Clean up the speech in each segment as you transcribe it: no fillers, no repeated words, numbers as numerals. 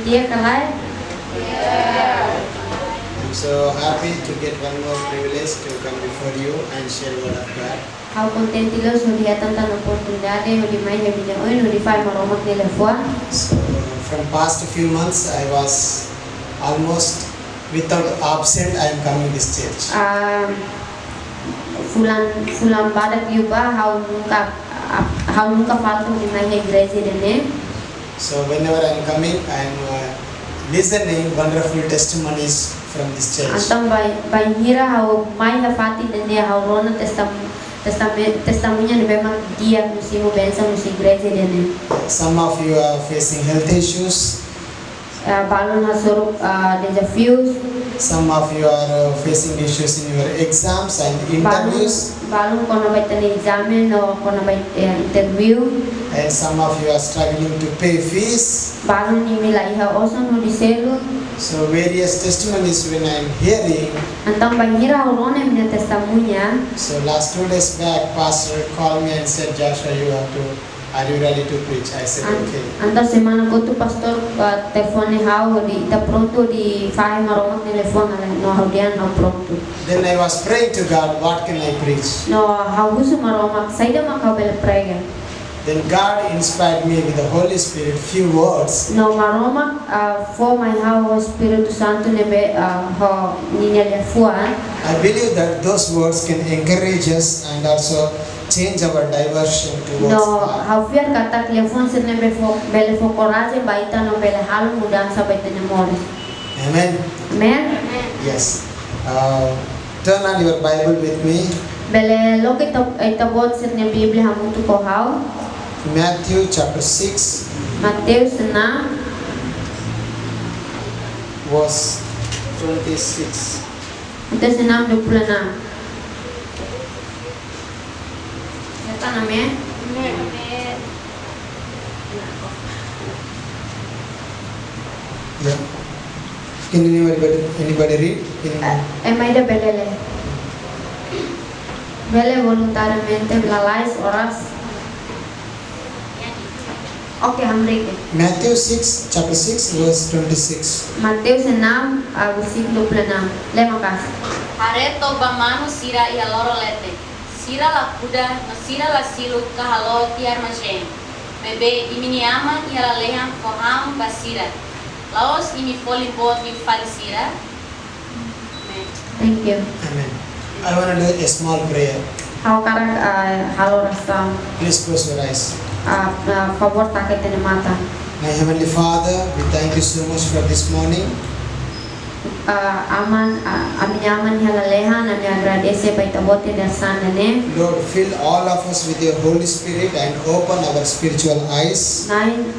dia kalai. I'm so happy to get one more privilege to come before you and share word of God. How contenti lo so dia tanta opportunidade o di mai he bine oi no di fai maromak nele fua. So from past few months I was almost without absent I am coming this church. Fulan badak yuba how nunca falta di mai he igreja dene. So whenever I am coming I am listening wonderful testimonies from this church. Antang by hira how mai ha fati dene how rona testemunnya ni memang dia musimo bensa musi igreja dene. Some of you are facing health issues. Balon ha suruh desafios. Some of you are facing issues in your exams and interviews. Balon kono bai tani examen o kono bai interview. And some of you are struggling to pay fees. Balon ni mila iha oson no diselu. So various testimonies when I am hearing. Antang bangira urone mina testemunha. So last 2 days back, pastor called me and said, Joshua, are you ready to preach? I said, okay. Anta semana ko tu pastor telefone hau di ita pronto di fai maromak telefon no haudian no pronto. Then I was praying to God, what can I preach? No hausu maromak saida makabel prayer. Then God inspired me with the Holy Spirit few words. No maromak for my house Espiritu Santo nebe ho ninya lefuan. I believe that those words can encourage us and also change our diversion towards No God. haufiar kata telefon sir nebe bele fo coraje baita no bele halu mudança baita ne mores. Amen. Amen. Yes. Turn on your Bible with me. Bele lo que itabot sir ne Biblia hamutu ko hau. Matthew chapter 6, Mateus 6 verse 26. Mateus 6 26. Kata namanya? Yeah. Can anybody read? Emaida belele. Bele voluntariamente lalais oras. Oke, hamreke. Matthew 6, chapter 6, verse 26. Mateus 6 versículo 26. Lema kas. Hareto bamano sira ia loro lete. Sira la kuda, masira la silu kahalo tiar majen. Bebe imini ama ia la lehan koham basira. Laos imi foli bot mi farisira. Thank you. Amen. I want to do a small prayer. Hau karak halo rasa Please close your eyes. favor takai tene mata. My Heavenly Father, we thank you so much for this morning. Amin halalehan ami agradece pa itabote der sana ne. Lord, fill all of us with your Holy Spirit and open our spiritual eyes. Nain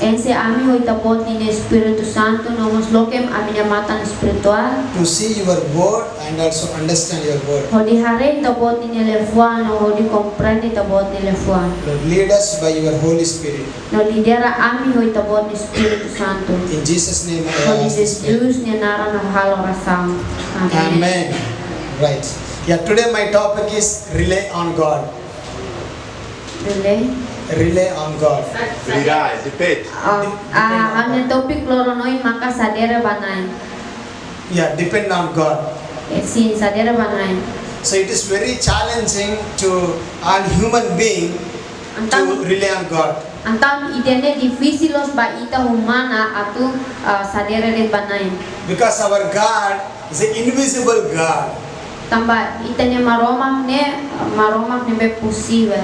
ense ami ho itabot ni Espiritu Santo nomos lokem ami mata espiritual. To see your word and also understand your word. Hodi hare itabot ni lefuan o hodi comprende itabot ni lefuan. Lord, lead us by your Holy Spirit. No lidera ami ho itabot ni Espiritu Santo. In Jesus' name I Hodi ask this prayer. Jesus ni nara na halo rasam. Amen. Right. Yeah, today my topic is rely on God. Rely on God. Rely, depend. Ang topik loronoy maka sadera banay. Yeah, depend on God. Sin sadera banay. So it is very challenging to all human being to rely on God. Antang idene difícilos ba ita humana atu sadera de banay. Because our God is an invisible God. Tamba itene maromak ne be posible.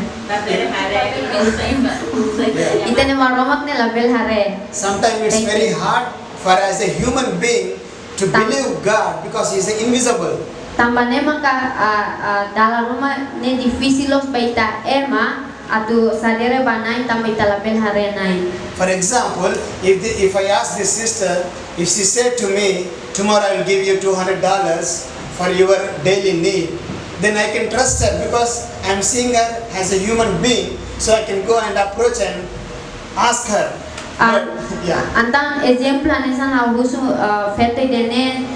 Itene maromak ne label hare. Sometimes it's very hard for as a human being to believe God because He is invisible. Tamba ne maka dalam rumah ne difícilos ba ita ema atu sadera banay tamba ita label hare nai. For example, if I ask this sister, if she said to me, tomorrow I will give you $200 for your daily need, then I can trust her because I am seeing her as a human being, so I can go and approach and ask her. Yeah. Antang ejemplo anesan abuso fete dene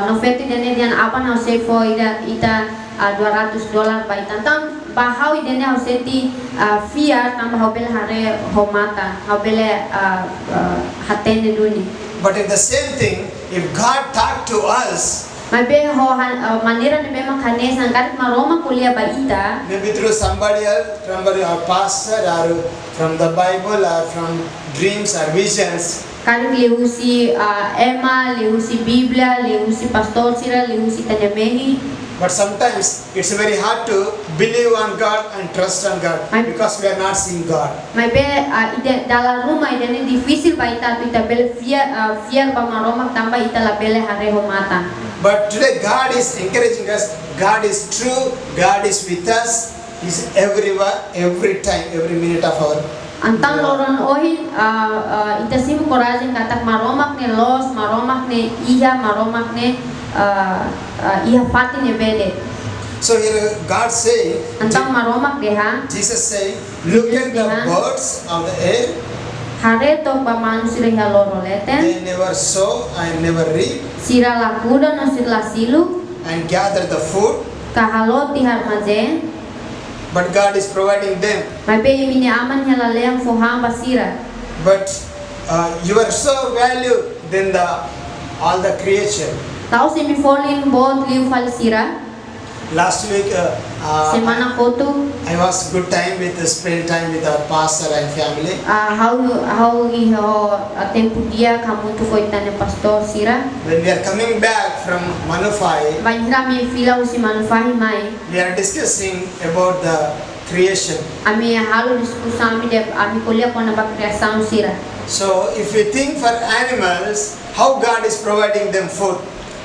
no fete dene dian apa na se fo ida $200 by tantang bahau idene hau seti fear tambah hau bele hare hau mata hau bele hatene duni. But in the same thing, if God talk to us, Mabe ho manira ne bema khanes angkat maroma kuliah baita. maybe through somebody else, from our pastor or from the Bible or from dreams or visions, Kali lihusi Emma, lihusi Biblia, lihusi pastor sira, lihusi tanemehi. but sometimes it's very hard to believe on God and trust on God because we are not seeing God. Mabe ide dalam rumah ide ni difícil baita tu ita bele fear ba maroma tambah ita la bele hare ho mata. But today God is encouraging us. God is true. God is with us. He's everywhere, every time, every minute of our. Antang loron ohin ita sim korajin katak maromak ne los, maromak ne iya, maromak ne iya fati ne bede. So here God say, Antang maromak deha Jesus say, look at the birds of the air. hare tok ba manusia reha loro leten. They never sow and never reap Sira la kuda no sira la silu and gather the food, kahalo tihar majen. but God is providing them. Mabe imini aman hala leang foham basira. But you are so valued than all the creation. Tahu si mi falling both liu fal sira. Last week Semana kotu I was good time with spend time with our pastor and family. how iho tempo dia kamu tu ko itane pastor sira. When we are coming back from Manufai, Banjira mi fila usi manufahi mai. we are discussing about the creation. Ami halu diskusa ami de ami kuliah kona ba kreasaun sira. So if we think for animals, how God is providing them food.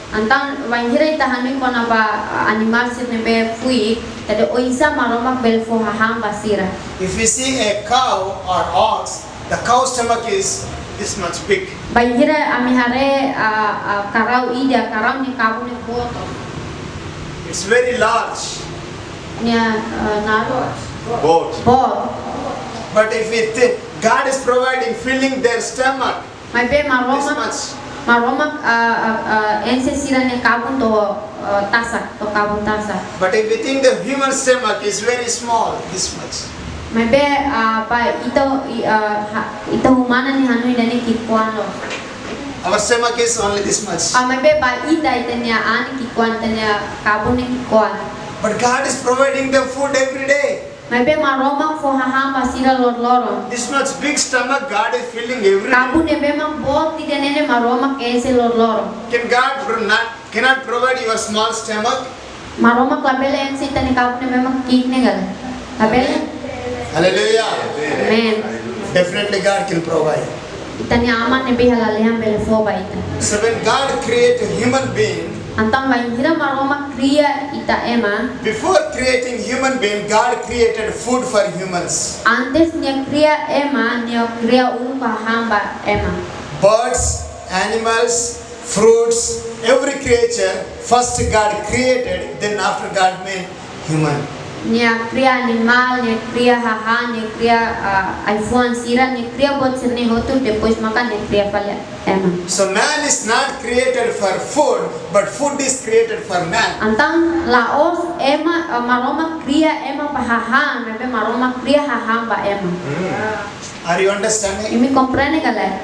Antang banjira ita hanui kona ba animal sir nebe fui tade oisa maromak bel fo haham basira. If we see a cow or ox, the cow stomach is this much big. Banjira ami hare karau ida karau ni kabu ni boto. It's very large. Nya naro Boat. bot. But if we think God is providing, filling their stomach Mai be this maromak much. maromak ense sira ni kabun to tasa to kabun tasa. But if we think the human stomach is very small, this much. Maybe pa ito humana ni hanui dani kikuan lo. Our stomach is only this much. Maybe pa ita niya ani kikuan tanya kabun ni kikuan. But God is providing them food every day. Maybe maromang fo haham basira lor. This much big stomach, God is filling every day. Kabun ni memang bot tidak nene maromang kese lor. Can God cannot provide your small stomach? Maromang labele ensi tani kabun ni memang kik negal. Labele. Hallelujah. Amen. Definitely God can provide. Itani aman ni bihalalehan bele fo ba ita. So when God created a human being, Antang banjira maromang kriya ita ema. before creating human being, God created food for humans. Antes niya kriya ema niya kriya hamba ema. Birds, animals, fruits, every creature, first God created, then after God made human. Niya kriya animal, niya kriya haha, niya kriya iPhone sira, niya kriya bot sirni hotu depois maka niya kriya pala ema. So man is not created for food, but food is created for man. Antang laos ema maroma kriya ema pahaha, maybe maroma kriya haha ba ema. Are you understanding? Imi comprende gala.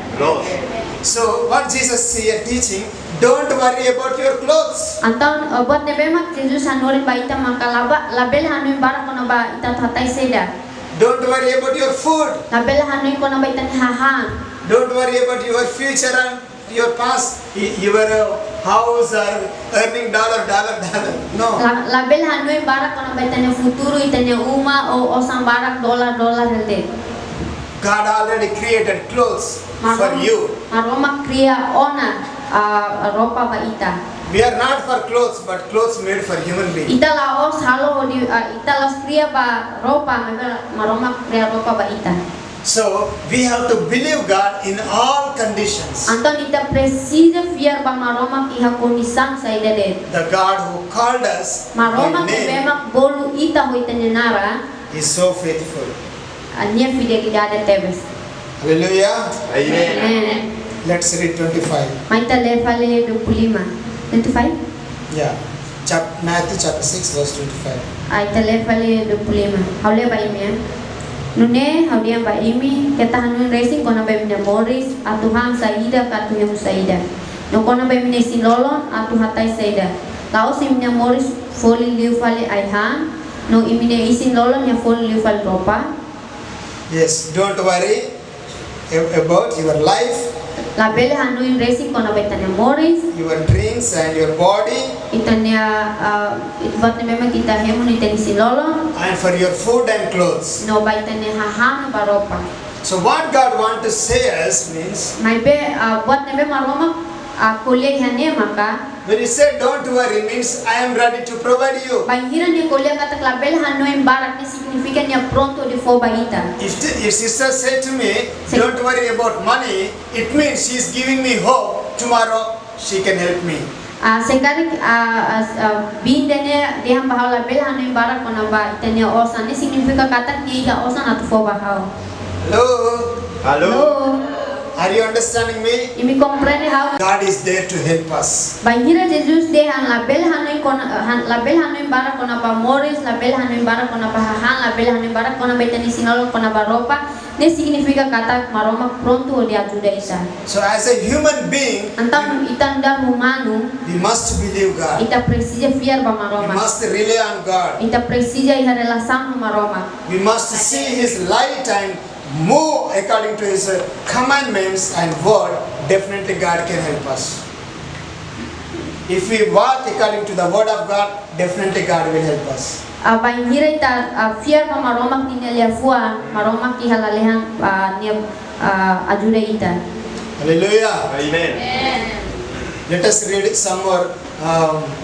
So what Jesus here teaching, don't worry about your clothes. Antang bot nebe mak Jesus hanurin ba ita maka label hanuin bara kono ba ita tatay seda. Don't worry about your food. Label hanuin kono ba ita ni haha. Don't worry about your future and your past, your house or earning dollar. No. Label hanuin bara kono ba ita ni futuro ita ni uma o sang barak dollar helde. God already created clothes for you. Maroma kriya ona ropa ba ita. We are not for clothes, but clothes made for human being. Ita laos halo di ita las kriya ba ropa maroma kriya ropa ba ita. So we have to believe God in all conditions. Anton ita precisa fiar ba maroma iha kondisang sa idade. The God who called us by Maroma name kibemak bolu ita ho ita nara is so faithful. anya fidelidade tebes. Hallelujah. Amen. Let's read 25. Maita lefale 25. 25? Yeah. Matthew chapter 6 verse 25. Ay telefale 25. Haule ba imi? Nune haudia ba imi ketahanun racing kona ba imi Morris atuhang saida katuhang saida. No kona ba imi sinolon atu hatai saida. Laos imi Morris foli liu fale aihan. No imi isin lolon ya foli liu fale ropa. Yes, don't worry about your life, Labele hanuin racing kona ba itanya Morris. your dreams and your body, Itanya itbat na memang kita hemun itani sinolon. and for your food and clothes. No ba itanya hahan ba ropa. So what God wants to say us means, May be buat nebe maroma kuliah hanya maka when He said don't worry means I am ready to provide you. bangiran ni kuliah kata label hanoin barak ni signifikan ya pronto di fo baita. If sister said to me, don't worry about money, it means she is giving me hope. Tomorrow she can help me. Sekarang bin dene dia bahau label hanoin barak kona ba itanya osan ni signifikan kata ni ya osan atau fo bahau. Hello? Are you understanding me? Imi comprende how God is there to help us. bangira Jesus de han label hanoin kona label hanoin barak kona ba Morris label hanoin barak kona ba hahan label hanoin barak kona ba itani sinolo kona ba ropa ni signifikan kata maroma pronto dia ajuda isa. So as a human being, Antam itanda humano we must believe God. ita precisa fiar ba We maroma. must rely on God. Ita precisa iha relação maroma. We must see His light and move according to His commandments and word. Definitely God can help us. If we walk according to the word of God, definitely God will help us. Bangira ita fiar ba maroma kinelia fua maroma ki halalehan ni ajuda ita. Hallelujah. Amen. Let us read some more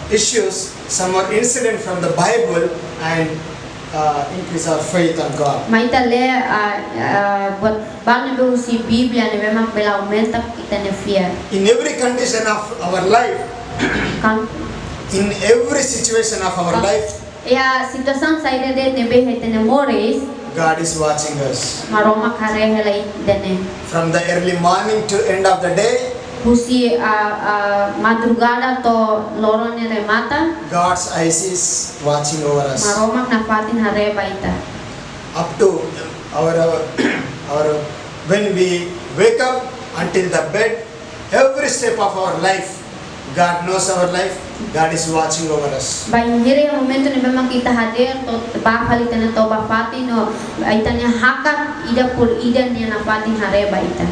issues, some more incident from the Bible and increase our faith on God. Maita le buat bang nebe usi Biblia nebe mak bela aumenta kita ne fiar. In every condition of our life, Kan in every situation of our life, ya situação saída de nebe hetene Morris God is watching us. maroma kare helai dene. From the early morning to end of the day, Husi madrugada to lorong ni remata God's eyes is watching over us. maromak na fatin hare baita. Up to our when we wake up until the bed, every step of our life, God knows our life. God is watching over us. Banjiri ang momento ni memang kita hadir to bakal ita na to ba fatin no ita niya hakat ida pul ida niya na fatin hare baita.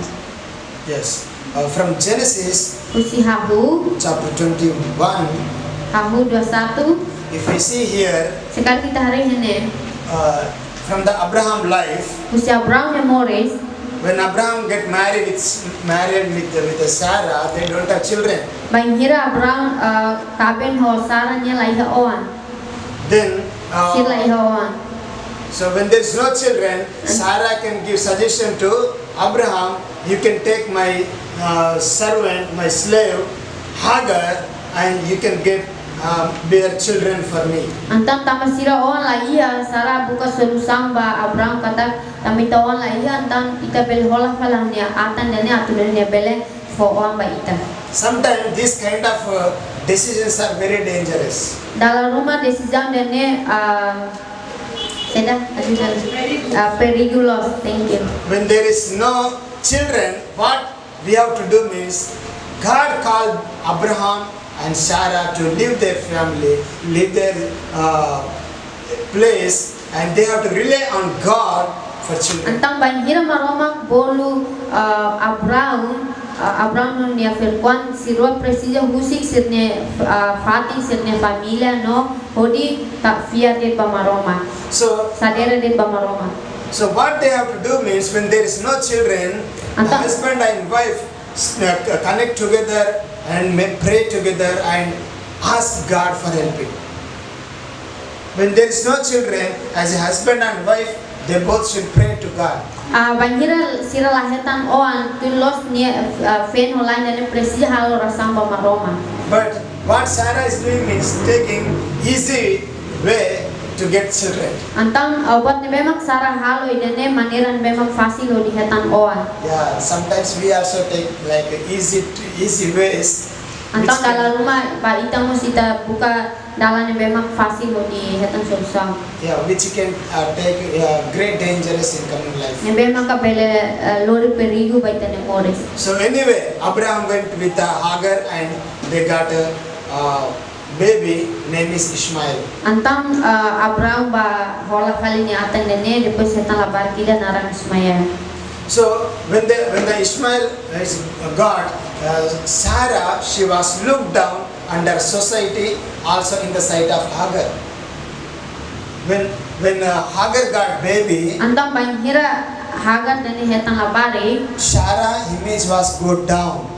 Yes. From Genesis Husi hahu chapter 21, hahu 21 if we see here, sekarang kita hari ini from the Abraham life, Husi Abraham ni Morris when Abraham get married with Sarah, they don't have children. banjira Abraham kaben ho Sarah niya laiha oan Then, sir laiha oan. so when there's no children, Sarah can give suggestion to Abraham, you can take my servant, my slave, Hagar, and you can bear children for me. Antang tama sira on la iya Sarah buka solusang ba Abraham kata tamita on la iya antang ita bel hola falang niya atan niya atunan niya bele fo on ba ita. Sometimes these kind of decisions are very dangerous. Dalam rumah desisyon dene seda perigolos. Thank you. When there is no children, what we have to do means, God called Abraham and Sarah to leave their family, leave their place, and they have to rely on God for children. Antang banjir maromak bolu Abraham nun niya firkwan sirwa presija husik sirne fating sirne familia no hodi tak fiat de pamaroma So, sadera de pamaroma. so what they have to do means, when there is no children, the Antang- husband and wife connect together and pray together and ask God for helping. When there is no children, as a husband and wife, they both should pray to God. Banjira sira lahetan oan tulos niya fen holai na presija halo rasang pamaroma. But what Sarah is doing is taking easy way to get children. Antang buat ni memang Sarah halo idane maniran memang fasil lo dihetan oan. Yeah, sometimes we also take like easy ways Antang dalam rumah ba ita mesti ta buka dalam yang memang fasih di hetang susah. Yeah, which can take great dangerous in coming life. Yang memang ka bele lori perigo ba ita ne mores. So anyway, Abraham went with Hagar and they got a baby name is Ishmael. Antang Abraham ba hola kali ni atang nene depois hetang labar kida narang Ismail. So when the Ishmael is God, Sarah, she was looked down under society, also in the sight of Hagar. When Hagar got baby, Antang banghira Hagar nene hetang labari Sarah image was go down.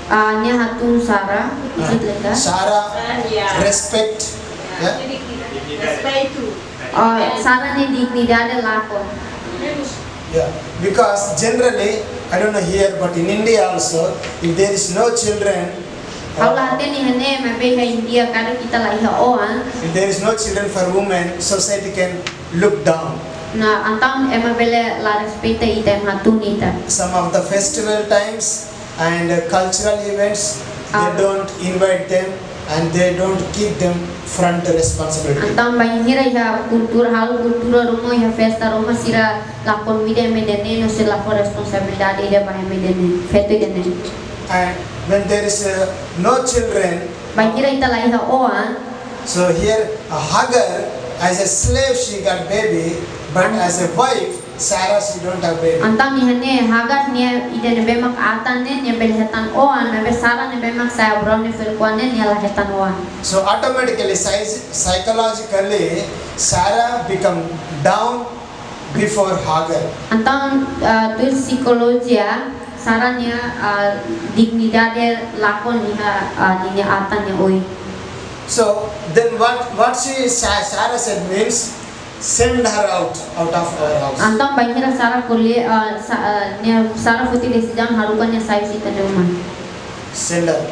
nya hatun Sarah ikut lega. Sarah respect. Yeah? Sarah ni dignidade lakon. Yeah, because generally, I don't know here, but in India also, if there is no children, Kalau hati ni hene memang India karena kita lah iha oan. if there is no children for women, society can look down. Na antang ema bele la respecta ita ema tunita. Some of the festival times and cultural events, they don't invite them and they don't keep them front responsibility. Antang banhira iha kultura hal kultura rumah iha festa rumah sira lakon mide medene no sira lakon responsabilidade ida bah medene fetu dene. And when there is no children, Banhira ita lah iha oan. so here Hagar as a slave she got baby, but as a wife Sarah she don't have baby. Antang ni hene Hagar ni ida ne bemak atan ne ni bel hetan oan mebe Sarah ne bemak saya brown ne filkuan ne ni lah hetan oan. So automatically, psychologically, Sarah become down before Hagar. Antang tu psikologi ya Sarah ni dignidade lakon ni ni atan ni oi. So then what Sarah said means send her out of our house. Antang banhira Sarah kulle ni Sarah futi desidang harukan ni saya sita de rumah. Send her.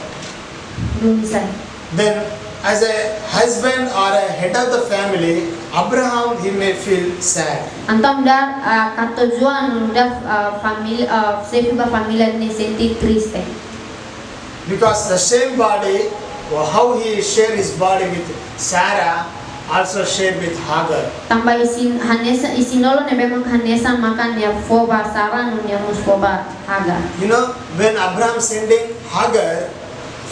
Dumi saya. Then as a husband or a head of the family, Abraham he may feel sad. Antang dar katujuan unda família sefiba família ni senti triste. Because the same body, or how he share his body with Sarah, also share with Hagar. Tambah isinolo ne memang hanesa makan ya foba Sarah nu ya mus foba Hagar. You know, when Abraham sending Hagar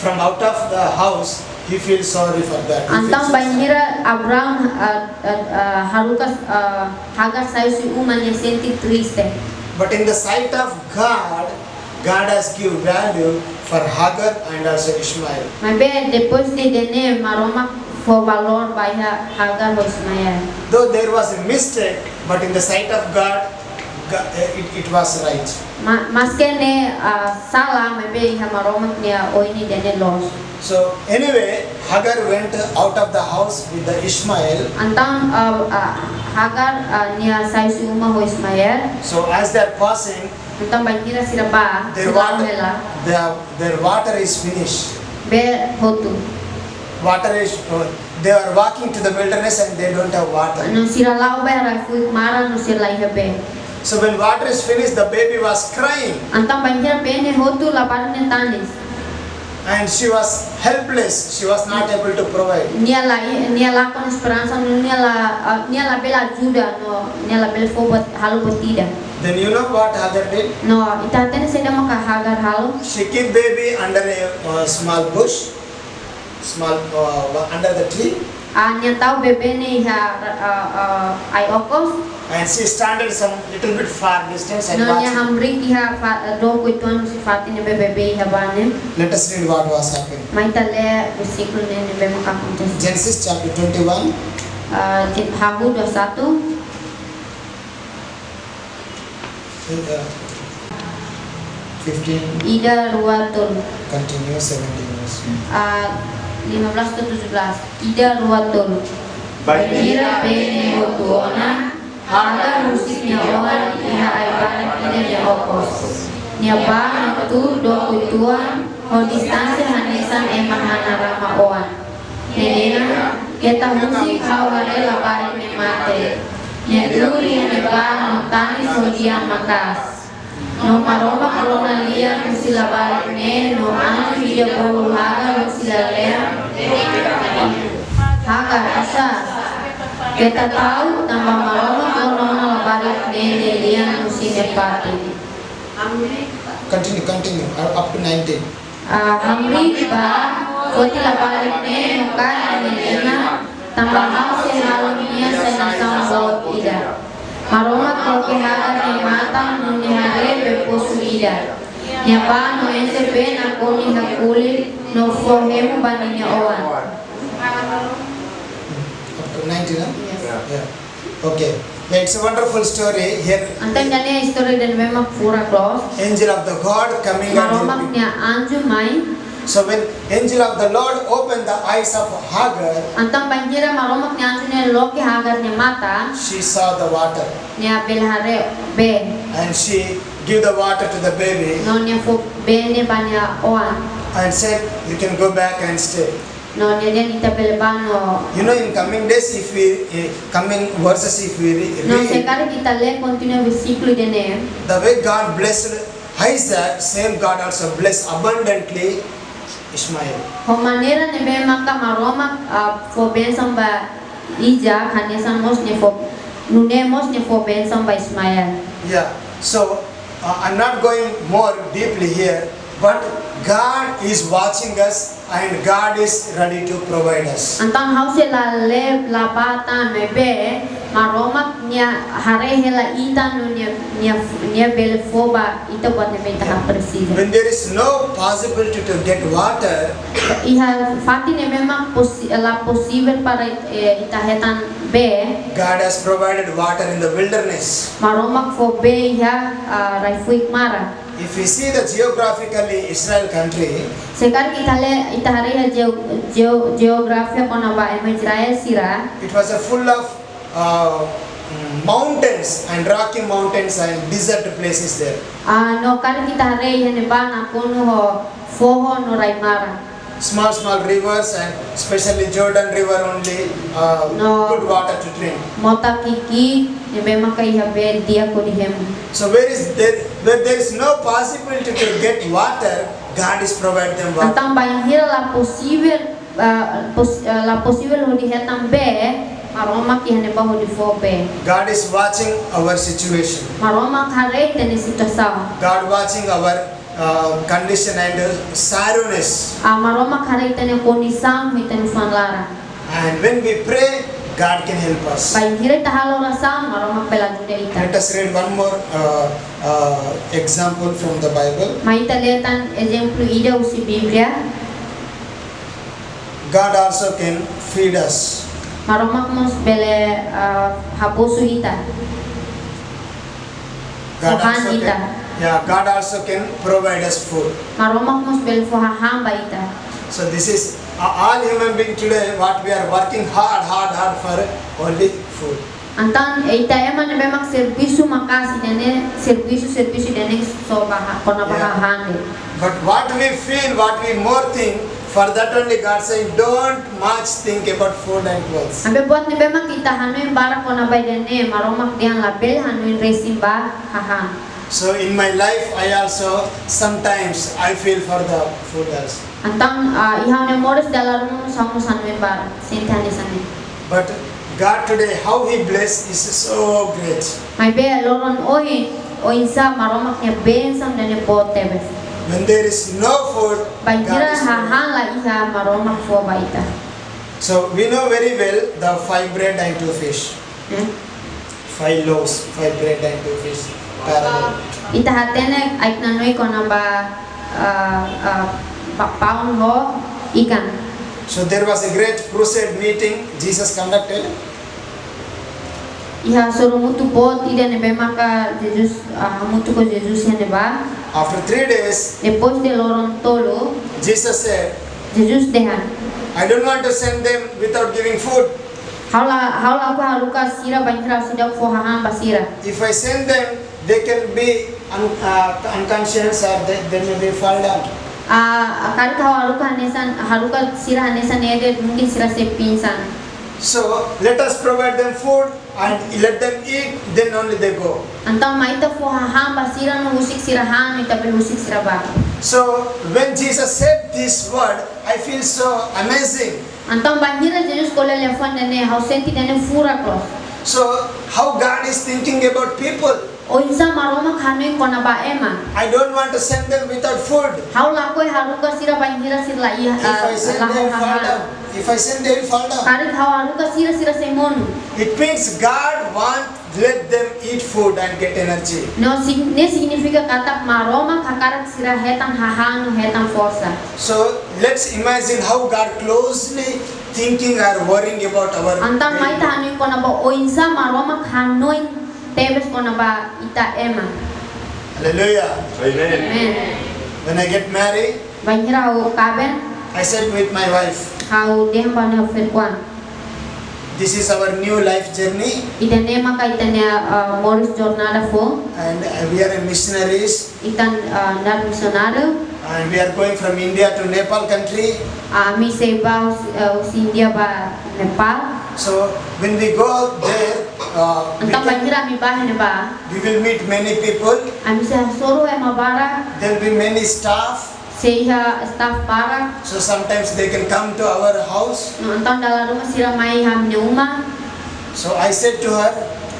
from out of the house, he feels sorry for that. He feels Antang so banhira Abraham harukas Hagar saya si uman yang senti triste. But in the sight of God, God has given value for Hagar and also Ishmael. Mabe depois de dene maroma for valor baiha Hagar ho Ismael. Though there was a mistake, but in the sight of God, it was right. Mas kene salah mabe iha maroma nia oini dene los. So anyway, Hagar went out of the house with the Ishmael. Antang Hagar nia saya si uma ho Ismael. So as they are passing, Antang banhira siraba their water is finished. be hotu. Water is, they are walking to the wilderness and they don't have water. No sira lau be rafu mara no sira lai be. So when water is finished, the baby was crying Antang banhira bene hotu labaran ne tanis. and she was helpless. She was not able to provide. Nia la con esperanza no nia la bela ajuda no nia la bela fobat halu botida. Then you know what Hagar did? No itatene se demo ka Hagar halu. She kept baby under a small bush, under the tree, Nia tau bebe ne ai okos. and she standed some little bit far distance and No nia watched. hamri iha do ko tuan si fatine bebe iha bane. Let us read what was happening. Mai tale versículo ne bemo ka kontes. Genesis chapter 21. Habu 21 15, Ida ruatul continue 17 verse. 15 ke 17 Ida ruatul Banhira bene hotuona Hagar musiknya oan iha aibana kina ya opos Nia ba tu do kutuan ho distansi hanesan emahana rama oan Nenena kita musik hawale labari me mate Nia duri ne ba no tanis ho dian makas no maroma corona lia no sila balik ne no anju ida bolu haga no sila lea haga asa kita tahu tambah maroma corona balik ne lia no sila pati Continue up to 19. Hamri ba koti la balik ne no kan ne tambah hau se halumia sa nasang bot ida maroma koke haga ne matang no ne hare beposu ida nya ba no ese pe na koni hakuli no fohemu bani nya owan Up to 19, huh? Yeah. Okay. Yeah, it's a wonderful story here. antang jane story dan memang pura close Angel of the God coming and maroma helping. nya anju mai So when angel of the Lord opened the eyes of Hagar, antang banjira maroma nya anju ne loke hagar nya mata she saw the water nya belhare be and she gave the water to the baby no nya fo be ne banya owan and said, "You can go back and stay." no nya dia nita belbano You know, in coming days, if we coming verses, if we no read, sekarang kita lihat continue versículo dene the way God blessed Isaac, same God also blessed abundantly Ishmael. ho manera ne be maka maroma fo bensam ba ija kanesan mos ne fo nunemos ne fo bensam ba Ismael Yeah. So I'm not going more deeply here, but God is watching us and God is ready to provide us. antang hause la le la bata me be maroma nya hare hela ita no nya bel foba ita buat ne be tahap presiden When there is no possibility to get water, iha fati ne memang la posible para ita hetan be God has provided water in the wilderness. maroma fo be iha raifuik mara If we see the geographically Israel country, sekarang kita lihat ita hari geografi kona ba Israel sira it was a full of mountains and rocky mountains and desert places there. no kan kita hari hene ba na kuno ho foho no raimara Small rivers and especially Jordan River only No. good water to drink. mota kiki ne memang kai habe dia ko dihem So where there is no possibility to get water, God is provide them water. antang banhir la posible ho di hetam be maroma ki hene ba ho di fo be God is watching our situation. maroma khare tene situasa God watching our condition and sorrowness. maroma khare tene kondisang ho tene fanlara And when we pray, God can help us. banhir tahalo rasa maroma pelajude ita Let us read one more example from the Bible. Maita letan exemplo ida usi Biblia God also can feed us. maromak mos bele hapusu ita God Tuhan also kita. God also can provide us food. maromak mos bele fo hamba ita So this is all human being today. What we are working hard for only food. antan ita eman bemak servisu makasi dene servisu dene so bah kona Yeah. bahande But what we feel, what we more think, for that only God saying, don't much think about food and clothes. ambe buat ni bemak kita hanuin bara kona bay dene maromak dian label hanuin resim ba hahan So in my life, I also sometimes I feel for the food also. antang ihaw ne mores dalarum samu hanuin bara sintani sane But God today, how He bless is so great. may be loron oinsa maromak nya bensam dene potebe When there is no food, God banjira is hahan la iha maromak fo baita So we know very well the 5 bread and 2 fish. 5 loaves, 5 bread and 2 fish. Parable. ita hatene aik nanoi kona ba paun ho ikan So there was a great crusade meeting Jesus conducted. iha suruh mutu pot ida ne maka Jesus mutu ko Jesus ne ba After 3 days, depois de loron tolo Jesus said, Jesus dehan I don't want to send them without giving food. haula aku haruka sira banjira sudah fo hahan basira If I send them, they can be unconscious or they may be fall down. kali kau haruka sira hanesan ede mungkin sira se pinsan So let us provide them food and let them eat, then only they go. Antang maita fo haham basira no husik sirahan ita pel husik siraba. So when Jesus said this word, I feel so amazing. Antang banhira Jesus kola lefan dene how senti dene fura cross. So how God is thinking about people. O insa maroma khanoi kona ba ema. I don't want to send them without food. How lakoi haruka sira banhira sir lai If I send them fall down, if I send them fall down. Karit how haruka sira sira semonu. It means God wants let them eat food and get energy. No ne significa kata maroma kakarak sira hetan hahanu hetan força. So let's imagine how God closely thinking or worrying about our Antang mai well-being. hanoi kona ba o insa maroma khanoi tebes kona ba ita ema. Hallelujah. Amen. When I get married, Banhira o kaben I said with my wife, how dem bana ferquan. this is our new life journey Itane maka itane Morris jornada fo and we are missionaries itan nar missionário and we are going from India to Nepal country. mi seba us India ba Nepal. So when we go out there, Antang banhira mi bahan ba we will meet many people. ami sa soro e mabara There will be many staff. seha staff para So sometimes they can come to our house. no antang dalam rumah sira mai hamne uma So I said to her,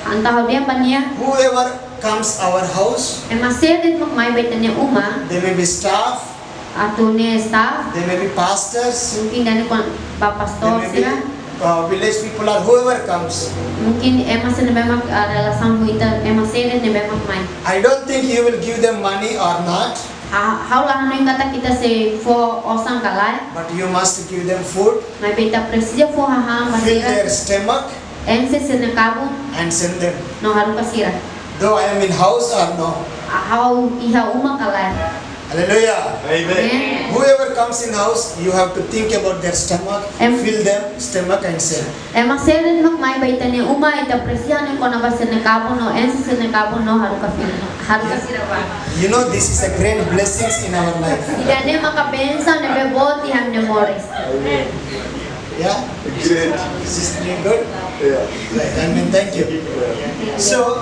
antang dia bania whoever comes our house, e masedet mak mai betane uma they may be staff, atau ne staff they may be pastors, mungkin dane kon ba they pastor may be sira village people or whoever comes. mungkin emas ne bemak relasan huita emas sedet ne bemak mai I don't think you will give them money or not, haulah anu kata kita se fo osang kalai but you must give them food, mai beta precisa fo haha fill their masira stomach ense se ne kabu and send them. no haru kasira Though I am in house or no. hau iha uma kalai Hallelujah. amen Whoever comes in house, you have to think about their stomach, fill them stomach and send. emas sedet mak mai beta ne uma ita precisa ne kona ba se ne kabu no ense se ne kabu no haru kasira ba You know this is a great blessings in our life. ida ne maka bensa ne beboti hamne Morris Yeah? This is pretty good. Right, I mean, thank you. So,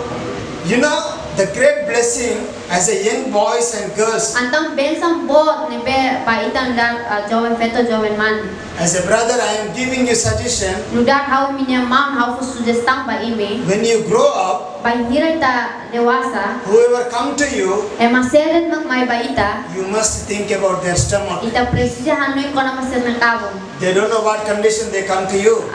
you know, the great blessing as a young boys and girls, antang bensang bot ne be ba itan dar joven feto joven man as a brother, I am giving you suggestion. nudak hau minya mam hau fu sugestang ba imi When you grow up, ba hira ita dewasa whoever come to you, masedet mak mai ba ita you must think about their stomach. ita precisa hanoi kona maser na kabon They don't know what condition they come to you.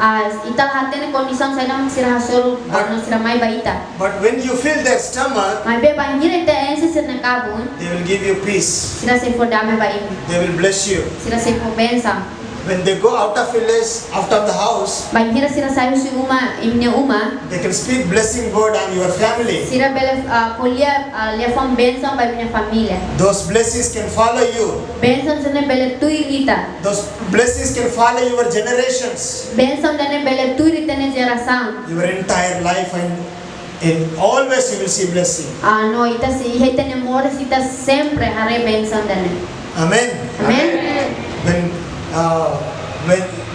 ita hatene kondisyon sa nang sira hasoro no sira mai ba ita But when you fill their stomach, mai be ba hira ita ense ser na kabon they will give you peace. sira se fo dame ba imi They will bless you. sira se fo bensang When they go out of village, out of the house, ba hira sira sayo si uma imne uma they can speak blessing word on your family. sira bele kulia lefam bensang ba minha família Those blessings can follow you. bensang sene bele tuirita Those blessings can follow your generations, bensang dane bele tuirita ne geração your entire life, and in always you will see blessing. no ita se ita ne Morris ita sempre hare bensang dane Amen. amen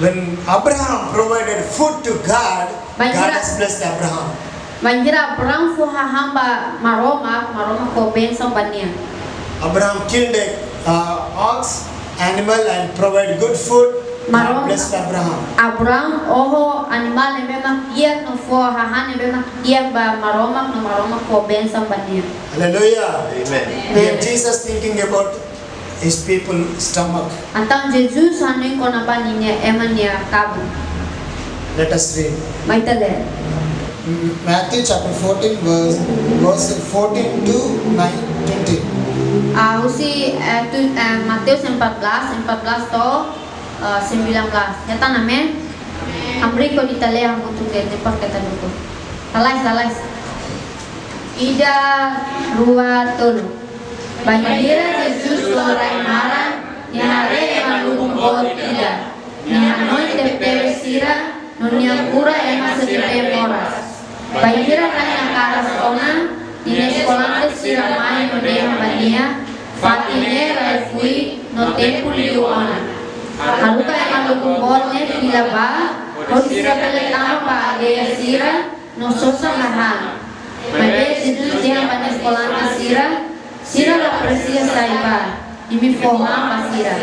When Abraham provided food to God, Baik, God kira- has blessed Abraham. Manjira perang fu hahamba maroma ko bensang bania Abraham killed a ox, animal, and provided good food. God Maroma. blessed Abraham. Abraham oho animal ne memang kiak no fu hahan ne memang kiak ba maroma ko bensang bania Hallelujah. Amen. Here Jesus thinking about his people stomach. antang Jesus hanoi ko na ba niya emania kabu Let us read. mai tale Matthew chapter 14 verse 14 to 20. usi Matius 14 to 19 kata namen amri ko ditale ang untuk de kata dulu salais ida rua tolo Banhira Jesus orang maran nyare malubung bot ida nyanoi tepe sira nunia pura ema setepe moras Banhira nanya karas ona dine sekolante sira mai no deha bania fatine raifui no tempo liu ona haruka ema lubung bot ne fila ba Kau sira pelet ama pa ade sira no sosa lahan. Made Jesus dia pada sekolah sira la presia saiba. Imi forma pa sira.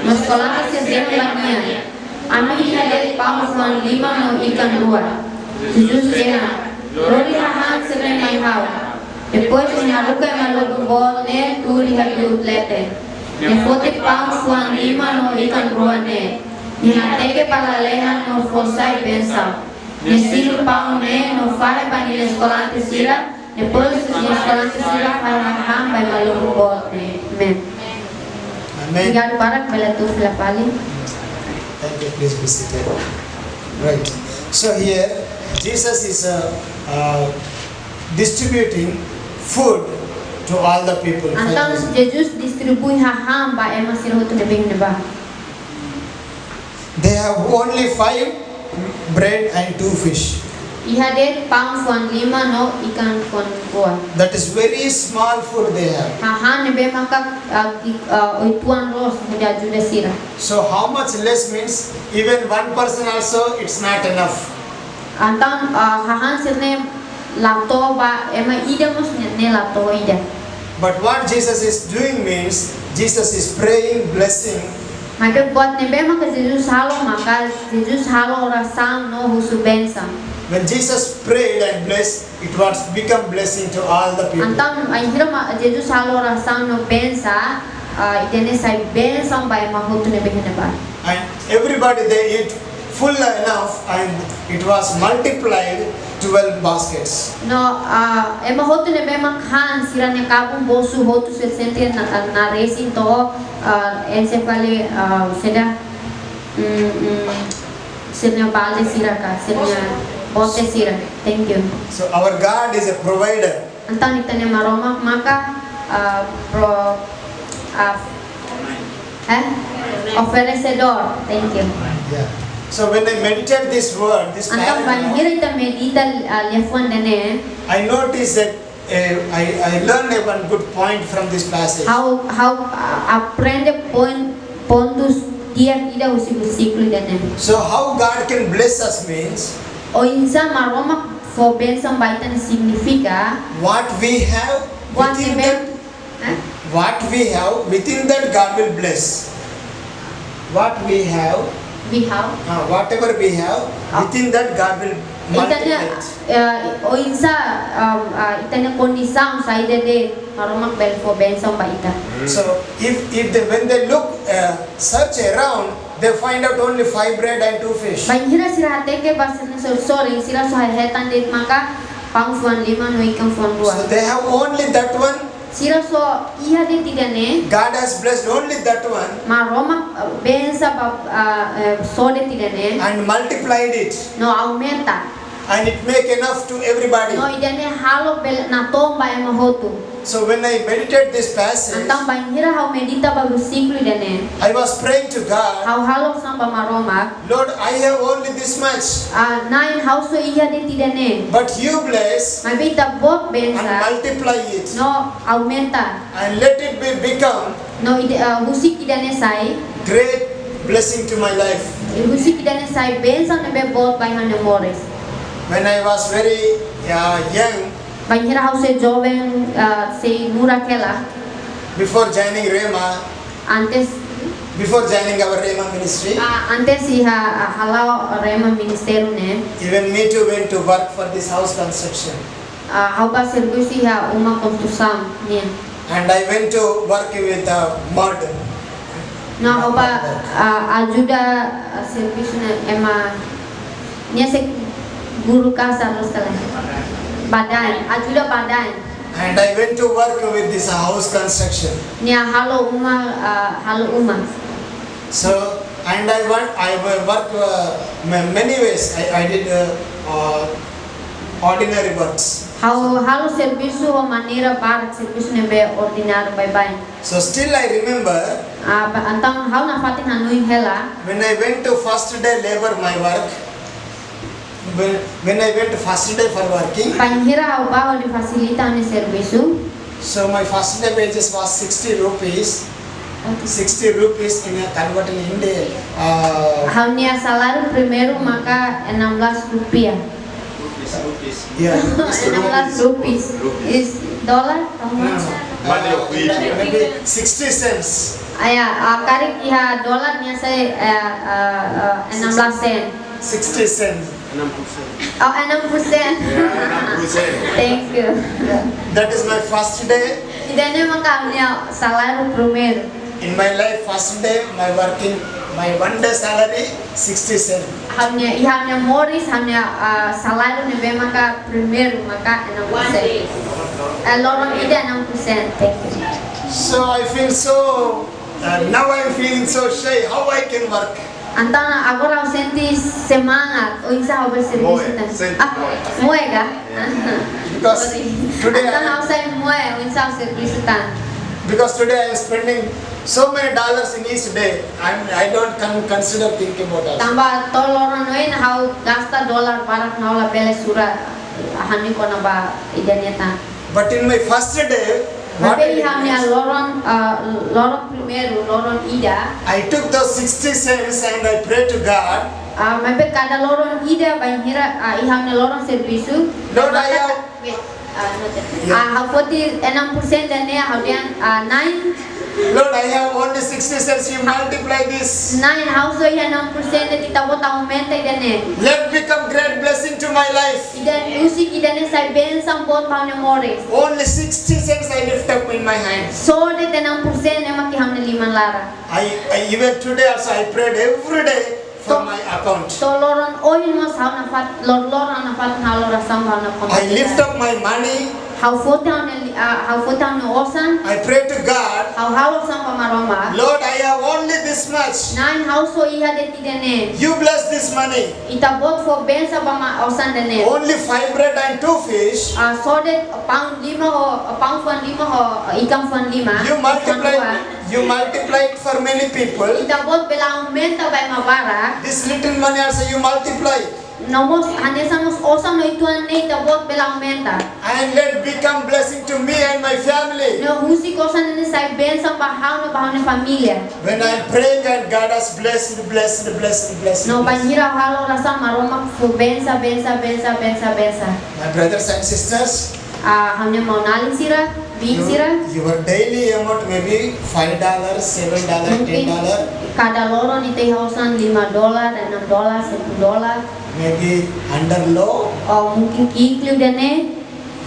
No sekolah dia bania. Ami ada pangsuan 5 no ikan 2. Jesus dia. Lori hahan sere mai hau. Depois inaruka maluku bol ne turi hadu lete. Ne fote pangsuan 5 no ikan 2 ne. Ni hateke palalehan no fosai pensam. Ne silu pang ne no fare panile skolante sira. Depois ni skolante sira hahan by maluku bol ne. Amen. Amen. Tinggal barak bela tu filapali. Thank you. Please be seated. Right. So here, Jesus is distributing food to all the people. Antang Jesus distribui haham ba ema sira hotu nebeng neba. They have only 5 bread and 2 fish. Ihade pang fuan 5 no ikan fuan 2. That is very small food they have. Hahan nebe maka oituan ros muda juda sira. So how much less means even one person also it's not enough. Antang hahan sirne lato ba ema ida mos ne lato ida. But what Jesus is doing means Jesus is praying, blessing. Mabe buat nebe maka Jesus halo rasam no husu bensam. When Jesus prayed and blessed, it was become blessing to all the people. Antang ahira Jesus halo rasam no bensa itene sai bensam ba ema hotu nebe neba. And everybody they eat full enough and it was multiplied 12 baskets. No, ema hotu nebe makhan sira ne kabum bosu hotu se sente na racing to encefali seda sirnya balde sira ka sirnya bote sira. Thank you. So our God is a provider. Antang itane maroma maka ofrecedor. Thank you. Yeah. So when I meditate this word, this Antang paragraph, banhira ita medita lefon dene I notice that I learned one good point from this passage. how aprende pontus dia ida usi versículo dene. So how God can bless us means O insa maroma for bensam baitan significa what we have within that, what we have within that God will bless. What we have, we have whatever we have within that God will multiply itanya it. o insa itanya kondisang sa ida de maroma bel for bensam baita. So when they look search around, they find out only 5 bread and 2 fish. Banhira sira teke basan sorry sira so hetan dit maka pang fuan 5 no ikan fuan 2. So they have only that one. Sira so iya de tidane God has blessed only that one maroma bensa so de tidane and multiplied it, no aumenta. and it make enough to everybody. No idane halo bel na tomba ema hotu. So when I meditate this passage, Antang banhira how medita ba versículo idane. I was praying to God, How halo samba maroma. Lord, I have only this much, Nine house so iya de tidane. but you bless Mabita bot and bensa. multiply it, No aumenta. and let it become No husik idane sai. great blessing to my life. Husik idane sai bensa nebe bot by hanemores. When I was very young, Banhira house joven se murakela. before joining Rema, Antes before joining our Rema ministry, antes iha halau rema ministerio ne. even me too went to work for this house construction. How ba serviço iha uma construção ne. And I went to work with mud. Na how ba ajuda serviço ne ema nya se guru casa los kala. Badan, ajuda badan. And I went to work with this house construction. Nya halo uma So, and I work many ways. I did ordinary works. How halo serviço a maneira para serviço ne be ordinário bye bye. So still I remember Antang how na fatin hanuin hela. when I went to first day labor my work. When I went to first day for working, Banhira how ba di facilita ne serviço. so my first day wages was 60 rupees. 60 rupees in a converted in India. Hanya salário primeiro maka 16 rupiah. Yeah. 16 rupees. Is dollar? Maybe 60 cents. Karik iha dollar niya sa 16 sen. 60 cents. Oh, 6%. Thank you. That is my first day. Idane maka hanya salário primeiro. In my life, first day, my 1 day salary, 60 cents. Hanya Morris hanya salário ni maka primeiro maka 6%. Lorong ida 6%. Thank you. So I feel so, now I'm feeling so shy, how I can work. Antara agora eu senti semangat o isa ao serviço moe ka? Because today Antara eu sai moe o isa ao serviço tan. Because today I am spending so many dollars in each day, I don't consider thinking about that. Tambah toloran noin hau gasta dolar parak naula pele sura hani ko na ba idaneta. But in my first day, what Tapi I hamnya did is, lorong primeiro, lorong ida. I took those 60 cents and I prayed to God, Maybe kada lorong ida banhira ihamnya lorong serviço. Lord, I have- Hau 46% dan ya hau dian 9 Lord, I have only 60 cents, you multiply this. 9 hau so iha 6% na kita bota aumenta idan eh. Let become great blessing to my life. Idan usik idan eh sai bensang bot pau ne Morris. Only 60 cents I lift up in my hand. So de 6% na maki hamne 5 lara. I even today also I prayed every day for my account. Toloran oin mas hau na fat lor na fat hau lor sam hau na I lift up my money. hau fotang ne osan I pray to God, hau sam pamaroma. Lord, I have only this much. 9 hau so iha de tidane. You bless this money. Ita bot for bensa pama osan dane. Only 5 bread and 2 fish. So that pound 5 ho pound fan 5 ho ikan fan 5. You multiply it for many people. Ita bot bela aumenta by mabara. This little money also you multiply. Nomos anesamos osan no ituan ne ita bot bela aumenta. And let become blessing to me and my family. No husi kosan ne sai bensa bahau ne família. When I am praying and God has blessed. No banhira halo rasa maroma fu bensa. My brothers and sisters, Hamnya mau nalin sira, bin sira. your daily amount may be $5, $7, Mungkin $10, kada loro ni teh hausan $5, $6, $1. maybe under low. Mungkin kikliu dane.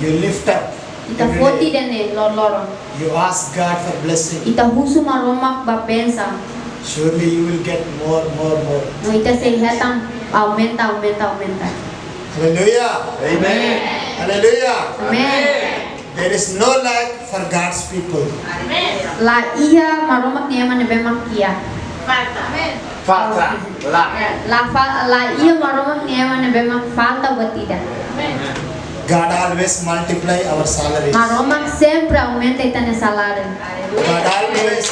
You lift up. Ita every 40 day. dane loro. You ask God for blessing. Ita husu maromak ba bensa. Surely you will get more. No ita say hetang aumenta. Hallelujah. Amen. Hallelujah. Amen. There is no lack for God's people. La iya maromak niya man bemak iya. Falta. La iya maromak niya man bemak falta batida. God always multiply our salaries. Maromak sempre aumenta ita na salário. God always,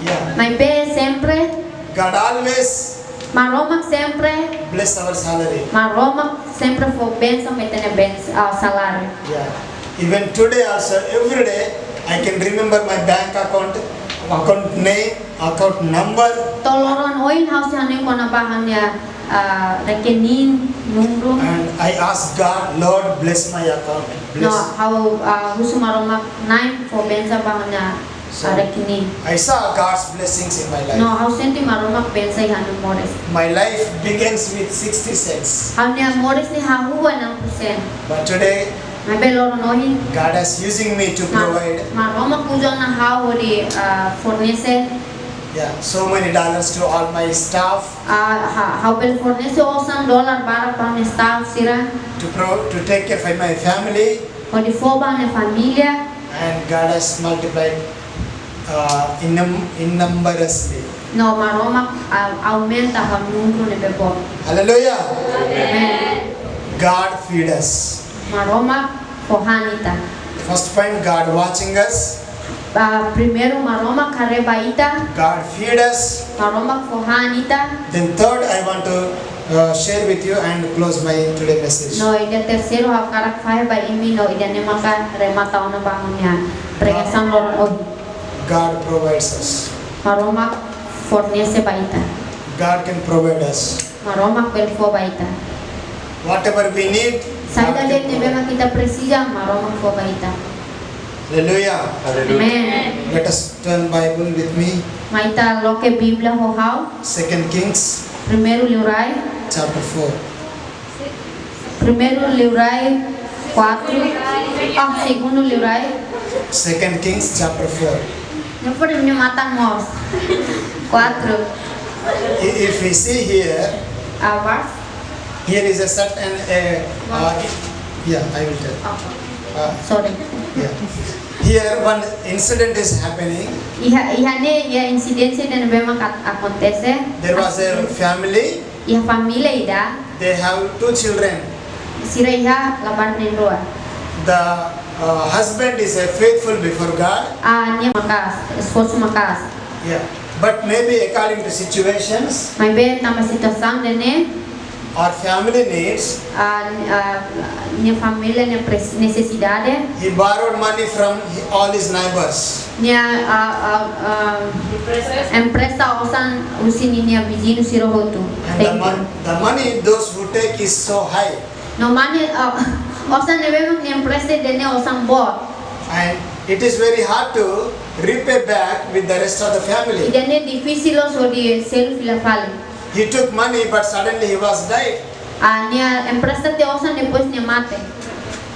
yeah. May be sempre God always maromak sempre bless our salary. maromak sempre for benção ita na salário. Yeah. Even today also, every day, I can remember my bank account name, account number. Toloron oin house hanin ko na bahan niya rekening numero. And I ask God, Lord, bless my account. No, Bless. how husu maromak 9 for bensa bahan niya rekening. I saw God's blessings in my life. No, how senti maromak bensa hanin Morris. My life begins with 60 cents. How niya Morris ni hahuwa ng persen. But today, May beloron oin. God is using me to provide Maromak kujon na how di fornece. so many dollars to all my staff How bel fornece $1 para pa ni staff sira. to take care of my family, O di foba ni familia. and God has multiplied innumerously. No, maromak aumenta ang numero ni bebo. Hallelujah. Amen. God feed us. Maromak pohanita. First point, God watching us. Primero maromak karebaita. God feed us. Maromak pohanita. Then third, I want to share with you and close my today message. No, ida tercero hakarak fahe ba imi no ida ne maka rematao na bangun niya. Pregasam loron ohi. God provides us. Maromak fornece baita. God can provide us. Maromak belfo baita. Whatever we need, God Saida can de provide. nebema kita precisa maromak fo baita. Hallelujah. Amen. Let us turn Bible with me. Maita loke Biblia ho hao. 2 Kings Primeiro livrai. chapter 4. Primeiro livrai 4. Segundo livrai. 2 Kings chapter 4. Não pode me matar mos. 4. If we see here, Verse. here is a certain, yeah, I will tell. Sorry. Yeah. Here one incident is happening. Iha incidência de nebema acontece. There was a family. Iha família ida. They have 2 children. Sira iha laban nendua. The husband is faithful before God. Nia makas, esforço makas. Yeah. But maybe according to situations Mas bem também situação de né. or family needs, Minha família minha necessidade. he borrowed money from all his neighbors. Minha empresta osan usini minha vizinho sirohotu. And the money those who take is so high. No mani osan nebema minha empresta de ne osan bot. And it is very hard to repay back with the rest of the family. Idane difícil os odi selu fila fale. He took money but suddenly he was died. Nia empresta te osan depois ne mate.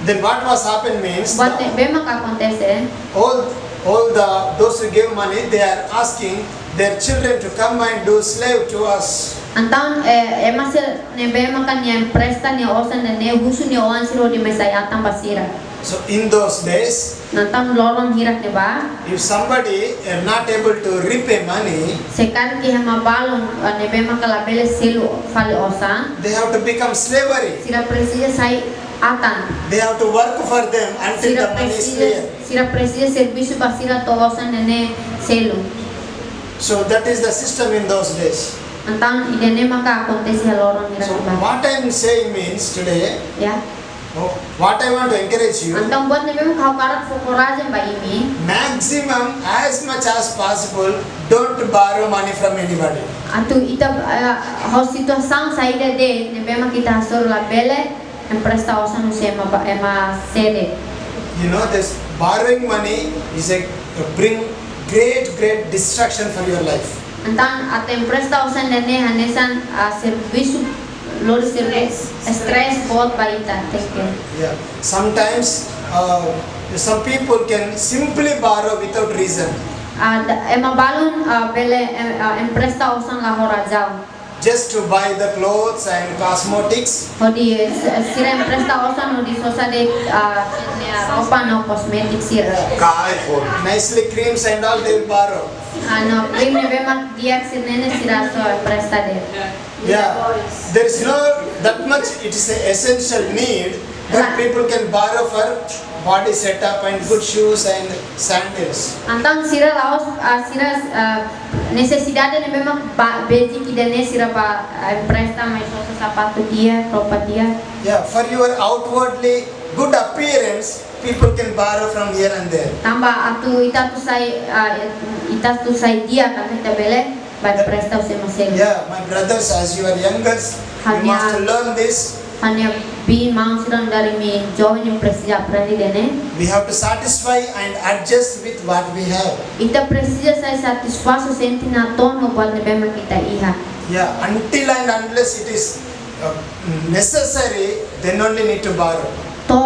Then what was happened means Bote bema ka acontece. all those who give money, they are asking their children to come and do slave to us. Então, emasel nebema kan nia empresta ne osan ne husu ne oan siro di mesaya tambasira. So in those days, Nantang lorong hirak ne ba? if somebody are not able to repay money, Sekarang ki hama balon nebema kala bele selu fale osan. they have to become slavery. Sira precisa sai atan. They have to work for them until the money is clear. Sira precisa serviço para sira to osan ne selu. So that is the system in those days. Então, idene maka acontece lorong hirak So ne ba? what I am saying means today, Ya. what I want to encourage you, Então, buat nebema kau karat fo coragem ba ini. maximum as much as possible, don't borrow money from anybody. Atu ita ho situação saída de nebema kita hasor la bele empresta osan usema ba ema sede. You know this borrowing money is a bring great distraction for your life. Então, a empresta osan dene hanesan serviço lor serviço stress bot ba ita teke. Yeah. Sometimes some people can simply borrow without reason. Ema balon bele empresta osan la horajau. Just to buy the clothes and cosmetics. Hodi sira empresta osan hodi sosa de ropa no cosmetic sira. Nicely creams and all they will borrow. Ano krim nebema dia sirnene sira so empresta de. Yeah. There is no that much, it is an essential need that people can borrow for body setup and good shoes and sandals. Então sira laos sira necessidade nebema basic dene sira pa empresta mais sosa sapato dia, roupa dia. Yeah, for your outwardly good appearance, people can borrow from here and there. Tambah atu ita tu sai dia kan kita bele ba empresta usema selo. Yeah, my brothers, as you are youngers, you must learn this. Hanya bi mang sira dari mi jovem yang precisa aprender dene. We have to satisfy and adjust with what we have. Ita precisa sai satisfaço senti na tono buat nebema kita iha. Yeah, until and unless it is necessary, then only need to borrow. To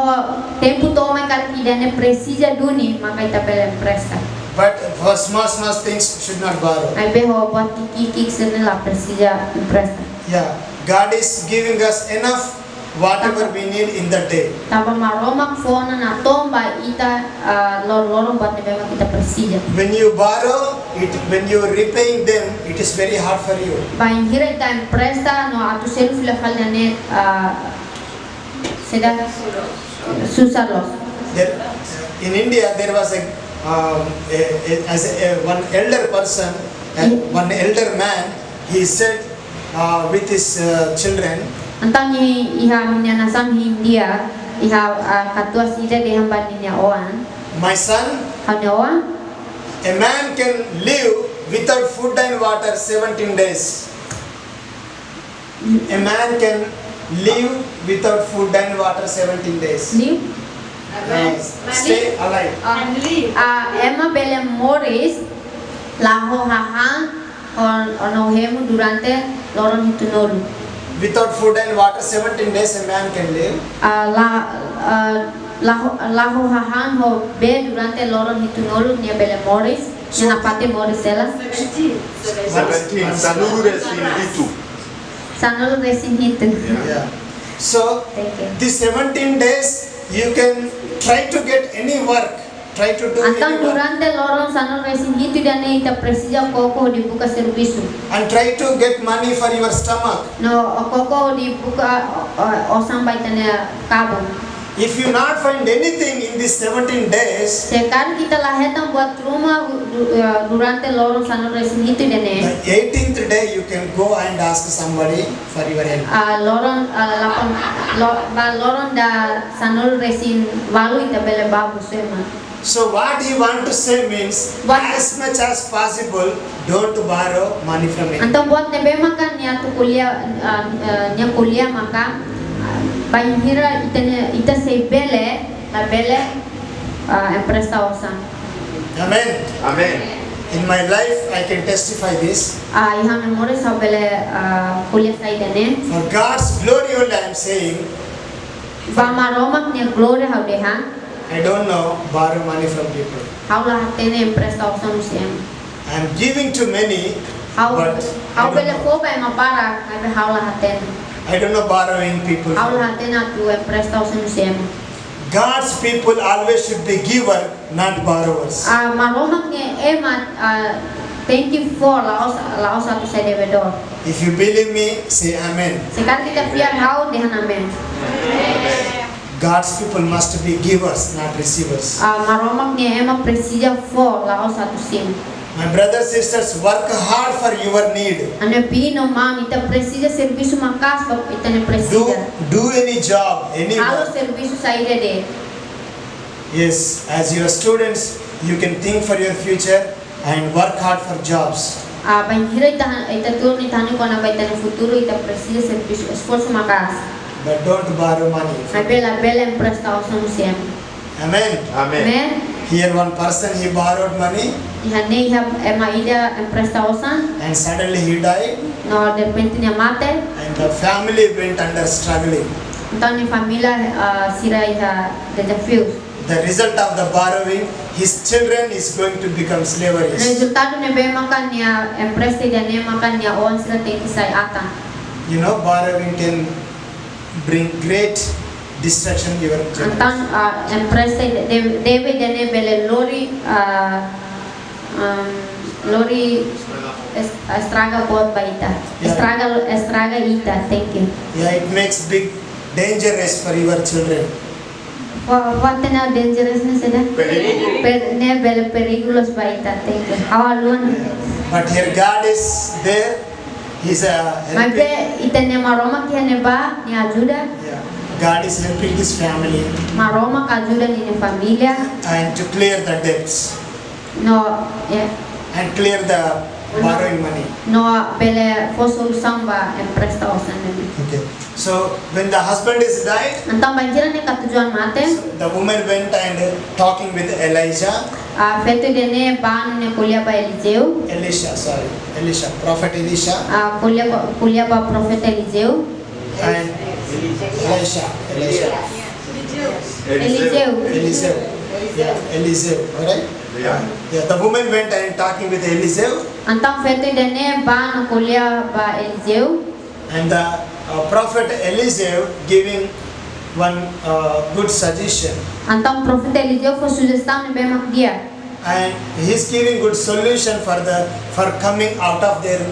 tempo to mai kali dene precisa duni maka ita bele empresta. But for small things, should not borrow. Ai beho buat kiki sene la precisa empresta. Yeah, God is giving us enough whatever we need in the day. Tapa maromak fona na tomba ita lorong buat nebema kita precisa. When you borrow, when you are repaying them, it is very hard for you. Bain hira ita empresta no atu selu fila falda ne seda susah los. There, in India, there was one elder person, one elder man. He said with his children, Antang iha minyanasam India iha katua sida de hamba ninya oan. "My son, Hanya oan a man can live without food and water 17 days. A man can live without food and water 17 days. Liu. Stay alive. Emma bele Morris laho hahan ono hemu durante loron hitunolu. Without food and water 17 days a man can live. Laho hahan ho be durante loron hitunolu nia bele Morris nia napate Morris ela 17. Sanuru resin itu. sanolu resin hitu. Yeah. So Thank you. these 17 days you can try to get any work. Try to do Antam any work. durante loron sanolu resin hitu dan ita presija koko dibuka servisu. And try to get money for your stomach. No koko dibuka osam baitanya kabung. If you not find anything in these 17 days, Sekarang kita lahetan buat rumah durante loron sanolu resin hitu dan the 18th day you can go and ask somebody for your help. loron da sanolu resin walu ita bele babu sema. So what he want to say means, What- as much as possible, don't borrow money from him. Antam buat nebe makan nya tu kuliah nya kuliah maka bahira ita se bele la bele empresa osan. Amen. Amen. In my life, I can testify this. Ihan memori sa bele kuliah sa idane. For God's glory only I am saying, Bama romak nya glory haudehan. I don't know borrow money from people. Haula hatene empresa osan usiem. I am giving to many, Hau but bele ko ba mapara ay haula hatene. I don't know borrowing people. Haula hatena tu empresa osan usiem. God's people always should be giver, not borrowers. Maromak nya emat thank you for laos satu sa devedor. If you believe me, say amen. Sekarang kita pian hau dehan amen. God's people must be givers, not receivers. Maromak nya emat presija for laos satu sim. My brothers sisters, work hard for your need. Ane pino mam ita presija serviço makas pa ita ne presija. Do any job, any Halo work. serviço saída de. Yes, as your students, you can think for your future and work hard for jobs. Banhira ita turno ita ne kona ba ita ne futuro ita presija serviço esforço makas. But don't borrow money. Na bela empresta osam sim. Amen. Amen. Amen. Here one person, he borrowed money Iha ne iha ema ida empresta osam. and suddenly he died No de repente nya mate. and the family went under struggling. Então ni família sira iha desafios. The result of the borrowing, his children is going to become slaves. Resultado ne be makan nya empresta ida ne makan nya on sira teki sai ata. You know, borrowing can bring great destruction to your children. Então empresta deve dene bele lori estraga bot baita. Yeah. Estraga ita. Thank you. Yeah, it makes big dangerous for your children. What na dangerousness ada? Perigo. Ne bele perigolos baita. Thank you. How alone? But here God is there. He's helping. Mabe ita ne maroma kia ne ba ni ajuda. Yeah. God is helping his family Maroma ka ajuda ni ne familia. and to clear the debts No, yeah. and clear the borrowing money. No bele fo solução ba empresta osan ne. Okay. So when the husband is died, Então banjira ne katujuan mate. so the woman went and talking with Elijah. Fetu dene ban ne kuliah ba Eliseu. Elisha, prophet Elisha Kuliah ba profet Eliseu. and Elisha. Eliseu. Yeah, Eliseu. Alright? Yeah. Yeah, the woman went and talking with Eliseu, Então fetu dene ban kuliah ba Eliseu. and the prophet Eliseu giving one good suggestion, Então profet Eliseu fo sugestão ne be mak dia. and he's giving good solution for coming out of their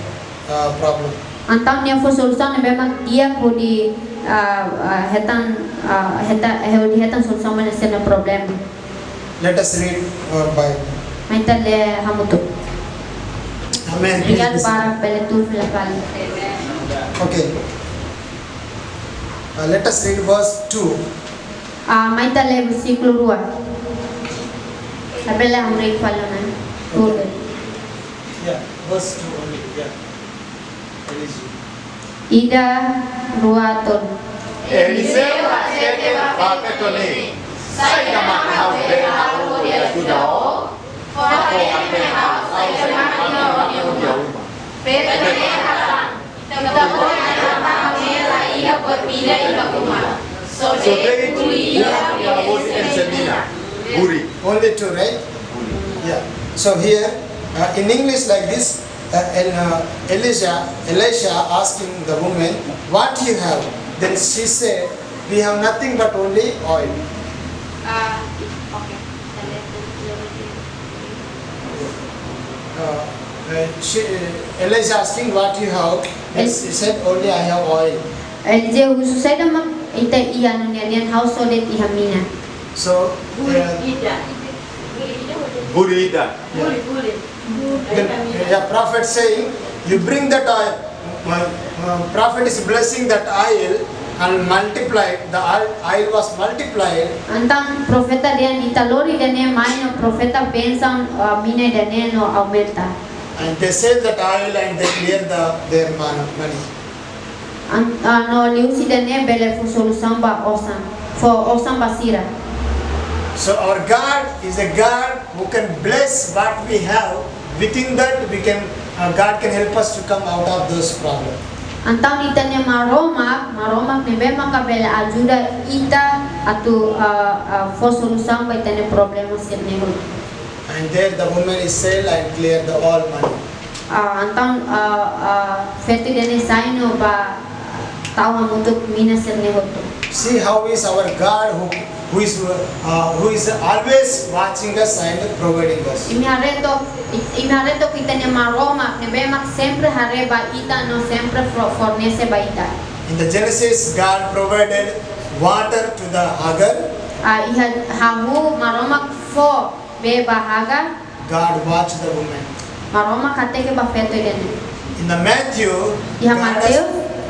problem. Então ne fo solução ne be mak dia ko di hetan solução ne sena problem. Let us read our Bible. Maita le hamutu. Amen. Obrigado para bele tur pela kali. Okay. Let us read verse 2. Maita le versículo 2. Sabela hamre falo na tur. Yeah, verse 2 only. Yeah. Elisha. Ida ruaton. Eliseo asete paketone. Sai kama hau be hau ya tudao. Ako ate hau sai kama hau ya uma. So they was ensemina. Guri. Only 2, right? Yeah. So here, in English like this, Elisha asking the woman, what you have? Then she said, we have nothing but only oil. Elisha asking what you have? Then she said, only I have oil. Je hususai da mak ita iyan niyan household it ihamina. So, Guri ida. then prophet saying, you bring that oil. Prophet is blessing that oil and multiplied. The oil was multiplied. Antang profeta dia italori dane maino profeta pensa mina dane no aumenta. And they sell that oil and they clear their money. No liusi dane bele fu solução ba osam. For osam basira. So our God is a God who can bless what we have. Within that, God can help us to come out of those problems. Antang ita ne maromak ne be makabela ajuda ita atu for solução ba ita ne problema sirne ho. And there the woman is sell and clear the all money. Antang feti dane saino ba tawa mutuk mina sirne ho. See how is our God who is always watching us and providing us. Imihareto kita ne maroma ne be mak sempre hareba ita no sempre fornece ba ita. In the Genesis, God provided water to the Hagar. Iha hamu maroma fo be bahaga God watched the woman. maroma kate ke ba feto dene. In the Matthew, Yeah, Matthew.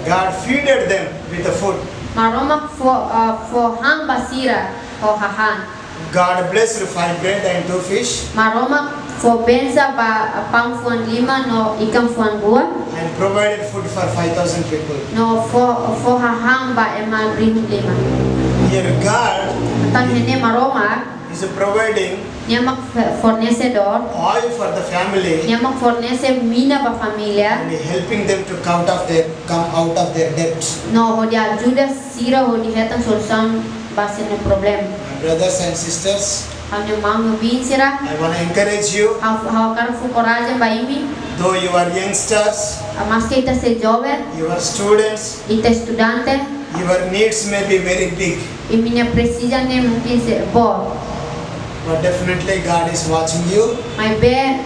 God feeded them with the food. Maroma fo hang basira o hahan. God blessed 5 bread and 2 fish Maroma fo benza ba pang fuan 5 no ikan fuan 2 and provided food for 5,000 people. no fo hahang ba emal rim 5. Here God Tan hene maroma is providing niya fornecedor oil for the family niya fornece mina ba familia and helping them to come out of their debt. no ho dia ajuda sira ho di hetan solução base no problem. My brothers and sisters, Ano mang bin sira I want to encourage you, how kan fu coragem ba imi though you are youngsters, mas que ita se jovem you are students, ita estudante your needs may be very big, e minha precisa ne mungkin se bo but definitely God is watching you. mai be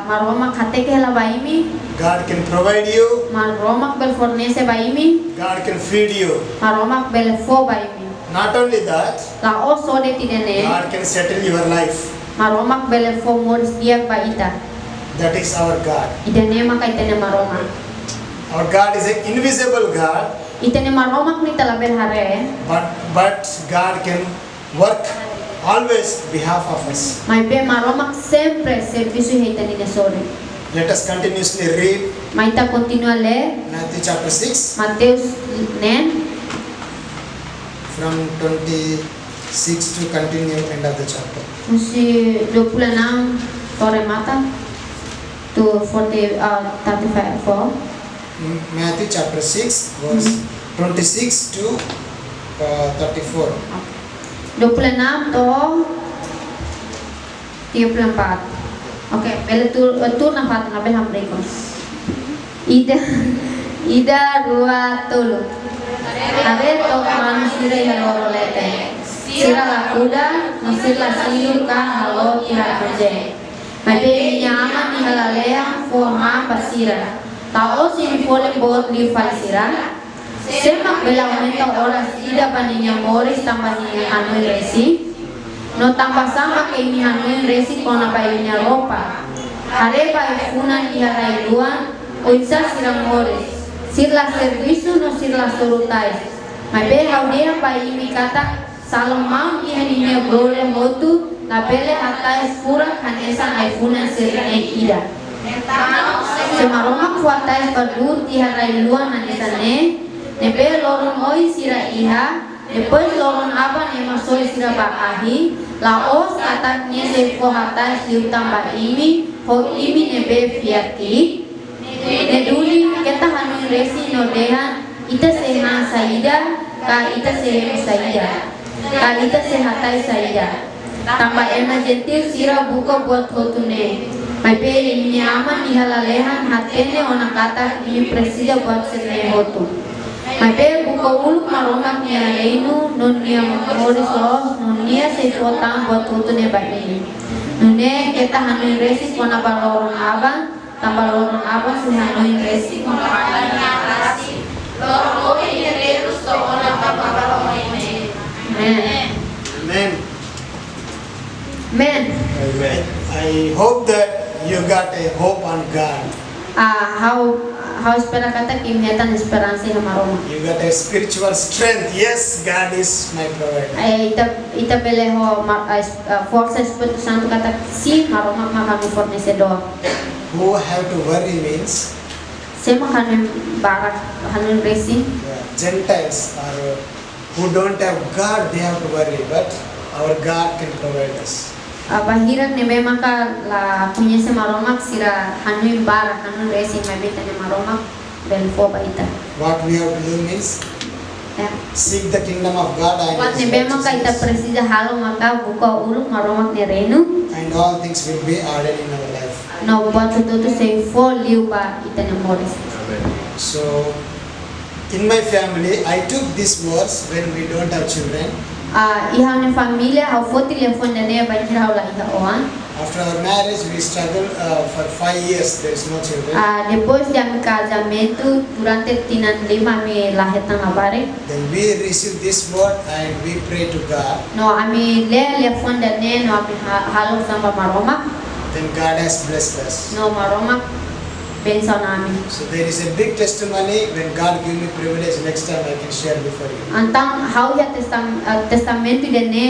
maroma khate ke la ba imi God can provide you, maroma bel fornece ba imi God can feed you. maroma bel fo ba imi Not only that, la o so de tinene God can settle your life. maroma bel fo moris dia ba ita That is our God. idane maka itane maroma Our God is an invisible God, itane maroma ni tala bel hare but God can work always behalf of us. mai be maroma sempre serviço heitani ne sore Let us continuously read mai ta continua le Matthew chapter 6 Mateus nen from 26 to continue end of the chapter. Musi 26 tore mata to 34. Matthew chapter 6 verse 26 to 34. 26 to 34. Okay, bela tur na pat na bel hambre ko. Ida rua tolo. Are to manusia yang lorolete. Sira la kuda, nasir la silu ka halo tira kerja. Mabe nyaman ni halalea forma basira. Tao si pole bot li falsira. Semak bela aumenta horas ida paninya mores tambah ni anu resi. No tambah sama ke ini anu resi kona bayunya ropa. Hare bayu funan iha railuan, oitsa sira mores. Sirla servisu no sirla sorutais. Mabe haudia bayi mi kata Salomão iha ninya brole motu na bele hatai fura kanesa ai funan sirne ida. Semaroma kuatai perlu tiharai luan anisane nebe lorong oi sira iha depois lorong apa ne masoi sira bakahi laos kataknya sefo hatai siu tambah imi ho imi nebe fiati neduli kita hanu resi nodehan ita seha saida ka ita sehe saida ka ita sehatai saida tambah ena gentil sira buka buat hotune mai pe ini aman ihalalehan hatene ona kata ini presida buat sene hotu mai pe buka uluk maromak nia leinu nunia moris lo nunia sefotang buat hotune bani nune kita hanuin resi kona balorong abang tambah lorong abang si hanuin resi kona balanya rasi lorong ini terus to ona balorong ini amen Amen. amen Amen. I hope that you got a hope on God. how espera kata kimhatan esperanza ya maroma You got a spiritual strength. Yes, God is my provider. ita peleho força Espírito Santo kata si maroma makanu fornecedor Who have to worry means sema kanu barak kanu resi Gentiles or who don't have God, they have to worry. But our God can provide us. bahiran nebe maka la punya se maromak sira hanu barak kanu resi mabita ne maromak belfo baita What we have to do means ya seek the kingdom of God and Wat His nebe maka ita righteousness, presida halo maka buka uluk maromak ne renu and all things will be added in our life. no buat tutu se fo liu ba ita ne moris So, in my family, I took this verse when we don't have children. iha ne familia au foti le fonda ne ba kira la iha oan After our marriage, we struggled for 5 years. There is no children. depois de mi casamento durante tinan lima mi lahetan abare Then we received this word and we pray to God. no ami le fonda ne no ami halo samba maroma Then God has blessed us. no maroma bensa nami So there is a big testimony. When God give me privilege, next time I can share before you. antang how ya testamento de ne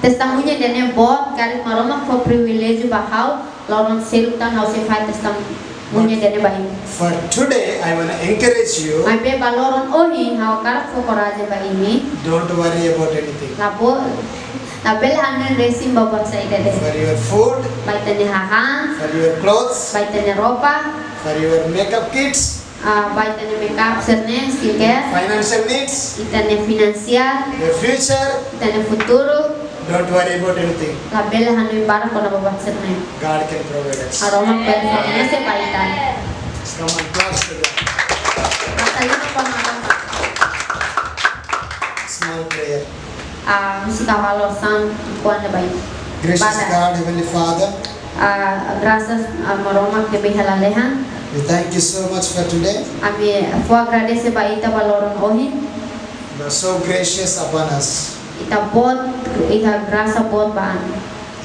testemunha de ne bot garis maroma for privilege ba how lorong selutan how se fai testemunha de ne bayi For today, I want to encourage you. mai pe baloron ohin how karak fo coraje ba ini Don't worry about anything. na bela hanen resim babak saida de For your food, baita ne hahan for your clothes, baita ne ropa for your makeup kits, baita ne makeup serne skincare financial needs, ita ne finansial your future. ita ne futuro Don't worry about anything. la bela hanen bara kona babak serne God can provide us. aroma bela ne se baita Come on, claps to God. masalino pa mga Small prayer. musika halo sang kuan na bayi Gracious Bada. God, Heavenly Father, graças a maroma que bem halalehan we thank you so much for today. ami fo agradece ba ita baloron ohin You are so gracious upon us. ita bot iha graça bot baan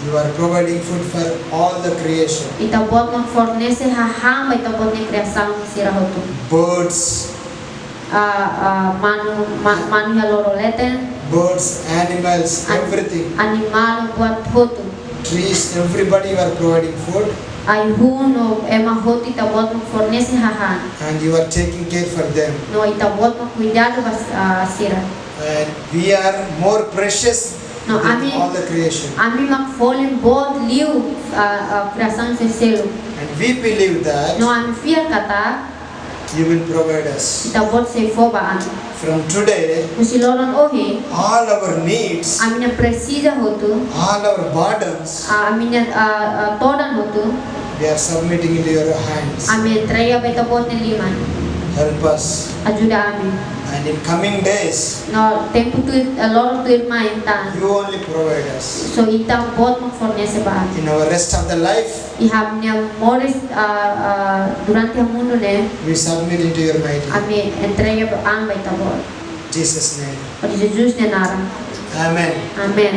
You are providing food for all the creation. ita bot mag fornece hahang ba ita bot ni kriasan sira hotu Birds, manu haloro leten birds, animals, everything. animal buat hotu Trees, everybody you are providing food ai huno ema hotu ita bot mag fornece hahang and you are taking care for them. no ita bot mag cuidado ba sira And we are more precious No, than Ami- all the creation. ami mag fallen bot liu kriasan se selo And we believe that no ami fear kata you will provide us. ita bot se fo baan From today, musiloron ohi all our needs, ami na precisa hotu all our burdens, ami na todan hotu we are submitting into your hands. ami entrega ba ita bot ni liman Help us. ajuda ami And in coming days, no tempo tu loro tu irma intan you only provide us. so ita bot mag fornece ba In our rest of the life, ihamnya moris durante ang mundo ne we submit into your mighty name. ami entrega ba ang ba ita bot In Jesus' name. o Jesus ne nara Amen. amen